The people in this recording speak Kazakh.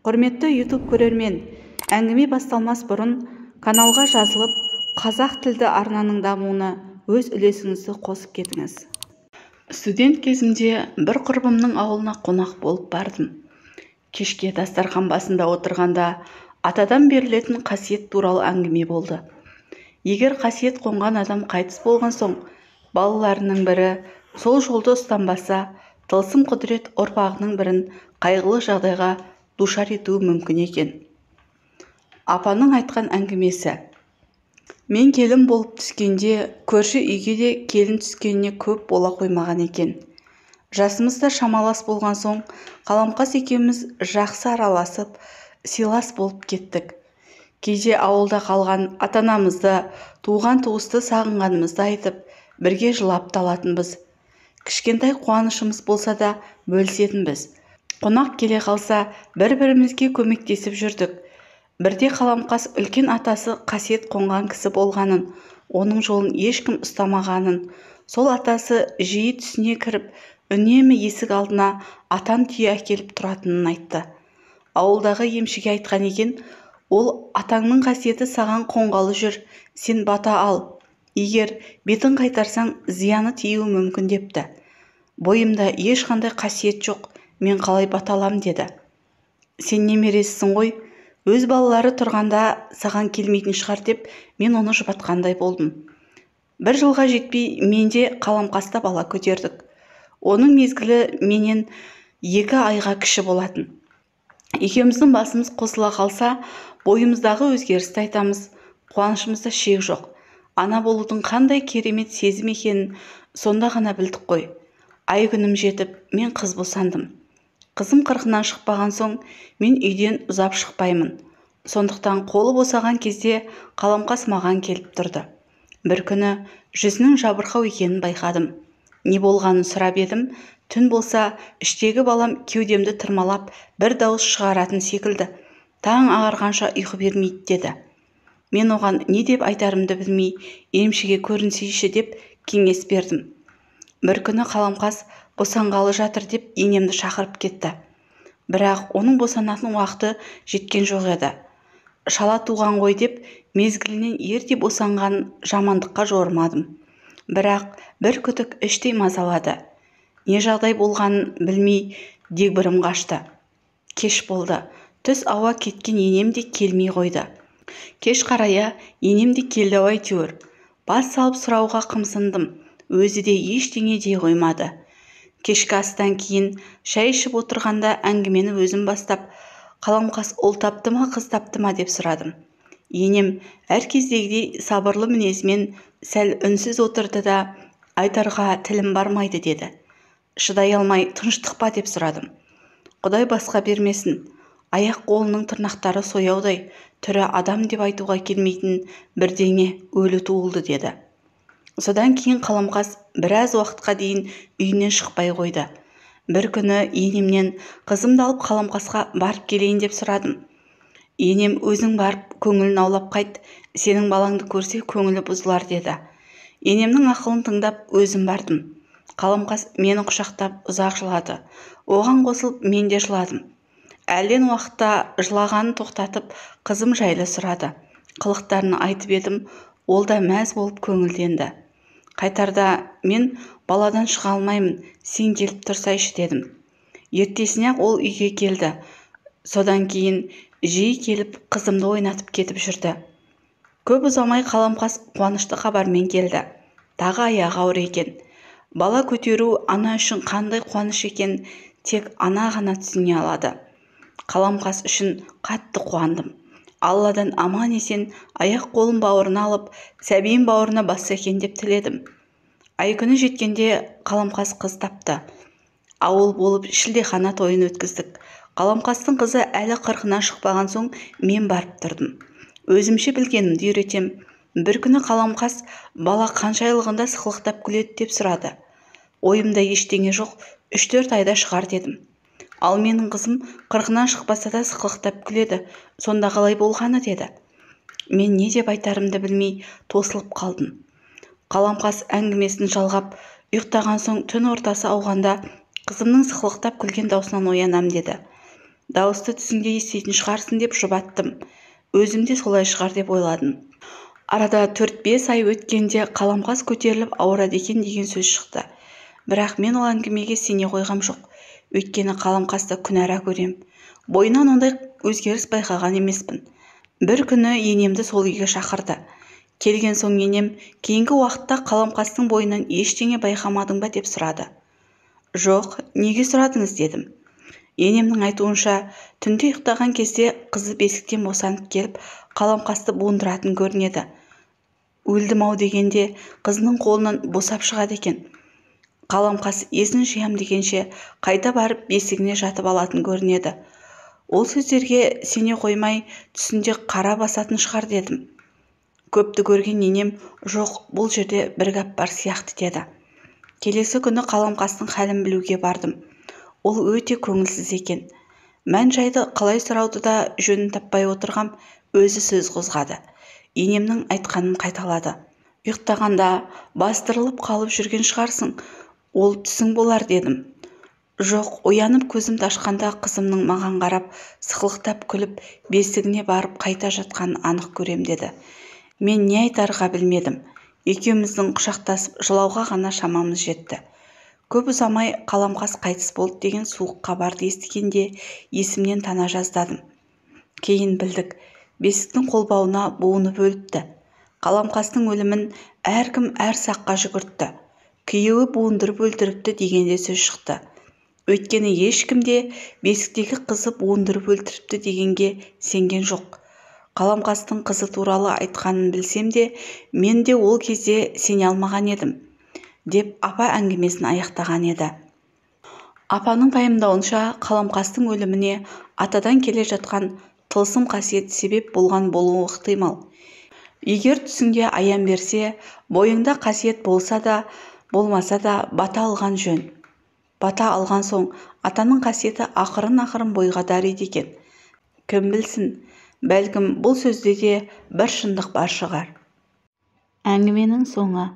Құрметті YouTube көрермен, әңгіме басталмас бұрын каналға жазылып, қазақ тілді арнаның дамуына өз үлесіңізді қосып кетіңіз. Студент кезімде бір құрбымның ауылына қонақ болып бардым. Кешке дастархан басында отырғанда атадан берілетін қасиет туралы әңгіме болды. Егер қасиет қонған адам қайтыс болған соң, балаларының бірі сол жолды ұстанбаса, тылсым құдірет ұрпағының бірін қайғылы жағдайға душар етуі мүмкін екен. Апаның айтқан әңгімесі: мен келін болып түскенде, көрші үйге де келін түскеніне көп бола қоймаған екен. Жасымызда шамалас болған соң, Қаламқас екеуміз жақсы араласып, сыйлас болып кеттік. Кейде ауылда қалған ата-анамызды, туған-туысты сағынғанымызды айтып, бірге жылап талатынбыз. Кішкентай қуанышымыз болса да бөлісетінбіз. Қонақ келе қалса, бір-бірімізге көмектесіп жүрдік. Бірде Қаламқас үлкен атасы қасиет қонған кісі болғанын, оның жолын ешкім ұстамағанын, сол атасы жиі түсіне кіріп, үнемі есік алдына атан түйе әкеліп тұратынын айтты. Ауылдағы емшіге айтқан екен, ол атаңның қасиеті саған қонғалы жүр, сен бата ал. Егер бетін қайтарсаң, зияны тиюі мүмкін депті. Бойымда ешқандай қасиет жоқ, мен қалай бата алам деді. Сен немересісің ғой, өз балалары тұрғанда саған келмейтін шығар деп, мен оны жұбатқандай болдым. Бір жылға жетпей менде Қаламқаста бала көтердік. Оның мезгілі менен 2 айға кіші болатын. Екеуміздің басымыз қосыла қалса, бойымыздағы өзгерісті айтамыз, қуанышымызда шек жоқ. Ана болудың қандай керемет сезім екенін сонда ғана білдік қой. Ай күнім жетіп, мен қыз босандым. Қызым 40-нан шықпаған соң, мен үйден ұзап шықпаймын. Сондықтан қолы босаған кезде Қаламқас маған келіп тұрды. Бір күні жүзінің жабырқау екенін байқадым. Не болғанын сұрап едім, түн болса, іштегі балам кеудемді тырмалап, бір дауыс шығаратын секілді. Таң ағарғанша ұйқы бермейді деді. Мен оған не деп айтарымды білмей, емшіге көрінсейші деп кеңес бердім. Бір күні Қаламқас босанғалы жатыр деп енемді шақырып кетті. Бірақ оның босанатын уақыты жеткен жоқ еді. Шала туған ғой деп, мезгілінен ерте босанған жамандыққа жорымадым. Бірақ бір күдік іштей мазалады. Не жағдай болғанын білмей, дегбірім қашты. Кеш болды. Түс ауа кеткен енем де келмей қойды. Кеш қарая енем де келді әйтеуір. Бас салып сұрауға қымсындым. Өзі де ештеңе дей қоймады. Кешкі астан кейін шай ішіп отырғанда әңгімені өзім бастап, Қаламқас ұл тапты ма, қыз тапты ма деп сұрадым. Енем әр кездегідей сабырлы мінезімен сәл үнсіз отырды да, айтарға тілім бармайды деді. Шыдай алмай тыныштық па деп сұрадым. Құдай басқа бермесін. Аяқ қолының тырнақтары сояудай, түрі адам деп айтуға келмейтін бірдеңе өлі туылды деді. Содан кейін Қаламқас біраз уақытқа дейін үйінен шықпай қойды. Бір күні енемнен қызымды алып Қаламқасқа барып келейін деп сұрадым. Енем өзің барып көңілін аулап қайт, сенің балаңды көрсе көңілі бұзылар деді. Енемнің ақылын тыңдап өзім бардым. Қаламқас мені құшақтап ұзақ жылады. Оған қосылып мен де жыладым. Әлден уақытта жылағанын тоқтатып, қызым жайлы сұрады. Қылықтарын айтып едім, ол да мәз болып көңілденді. Қайтарда мен баладан шыға алмаймын, сен келіп тұрсайшы дедім. Ертесіне ол үйге келді. Содан кейін жиі келіп қызымды ойнатып кетіп жүрді. Көп ұзамай Қаламқас қуанышты хабармен келді. Тағы аяғы ауыр екен. Бала көтеру ана үшін қандай қуаныш екен, тек ана ғана түсіне алады. Қаламқас үшін қатты қуандым. Алладан аман есен аяқ қолын бауырына алып, сәбиін бауырына басса екен деп тіледім. Ай күні жеткенде Қаламқас қыз тапты. Ауыл болып шілдехана тойын өткіздік. Қаламқастың қызы әлі 40-нан шықпаған соң мен барып тұрдым. Өзімше білгенімді үйретем. Бір күні Қаламқас бала қанша айлығында сықылықтап күледі деп сұрады. Ойымда ештеңе жоқ, 3-4 айда шығар дедім. Ал менің қызым 40-нан шықпаса да сықылықтап күледі, сонда қалай болғаны деді. Мен не деп айтарымды білмей тосылып қалдым. Қаламқас әңгімесін жалғап, ұйықтаған соң түн ортасы ауғанда қызымның сықылықтап күлген даусынан оянам деді. Дауысты түсіңде еститін шығарсын деп жұбаттым. Өзім де солай шығар деп ойладым. Арада 4-5 ай өткенде қаламқас көтеріліп ауырады екен деген сөз шықты. Бірақ мен ол әңгімеге сене қойғам жоқ. Өйткені қаламқасты күнәра көрем. Бойынан ондай өзгеріс байқаған емеспін. Бір күні енемді сол үйге шақырды. Келген соң енем кейінгі уақытта қаламқастың бойынан ештеңе байқамадың ба деп сұрады. Жоқ, неге сұрадыңыз дедім. Енемнің айтуынша, түнде ұйықтаған кезде қызы бесіктен босанып келіп, қаламқасты буындыратын көрінеді. Өлдім-ау дегенде қызының қолынан босап шығады екен. Қаламқас есін жиям дегенше қайта барып бесігіне жатып алатын көрінеді. Ол сөздерге сене қоймай түсінде қара басатын шығар дедім. Көпті көрген енем, жоқ, бұл жерде бір гәп бар сияқты деді. Келесі күні қаламқастың хәлін білуге бардым. Ол өте көңілсіз екен. Мән жайды қалай сұрауды да жөнін таппай отырғам, өзі сөз қозғады. Енемнің айтқанын қайталады. Ұйықтағанда бастырылып қалып жүрген шығарсың, ол түсің болар дедім. Жоқ, оянып көзімді ашқанда қызымның маған қарап, сықылықтап күліп, бесігіне барып қайта жатқанын анық көрем деді. Мен не айтарға білмедім. Екеуміздің құшақтасып жылауға ғана шамамыз жетті. Көп ұзамай қаламқас қайтыс болды деген суық хабарды естігенде есімнен тана жаздадым. Кейін білдік, бесіктің қолбауына буынып өліпті. Қаламқастың өлімін әркім әр саққа жүгіртті. Күйеуі буындырып өлтіріпті дегенде сөз шықты. Өйткені ешкімде бесіктегі қызы буындырып өлтіріпті дегенге сенген жоқ. Қаламқастың қызы туралы айтқанын білсем де, мен де ол кезде сене алмаған едім, деп апа әңгімесін аяқтаған еді. Апаның пайымдауынша, қаламқастың өліміне атадан келе жатқан тылсым қасиет себеп болған болуы ықтимал. Егер түсіңде аян берсе, бойыңда қасиет болса да, болмаса да бата алған жөн. Бата алған соң, атаның қасиеті ақырын-ақырын бойға дариды екен. Кім білсін, бәлкім бұл сөзде де бір шындық бар шығар. Әңгіменің соңы.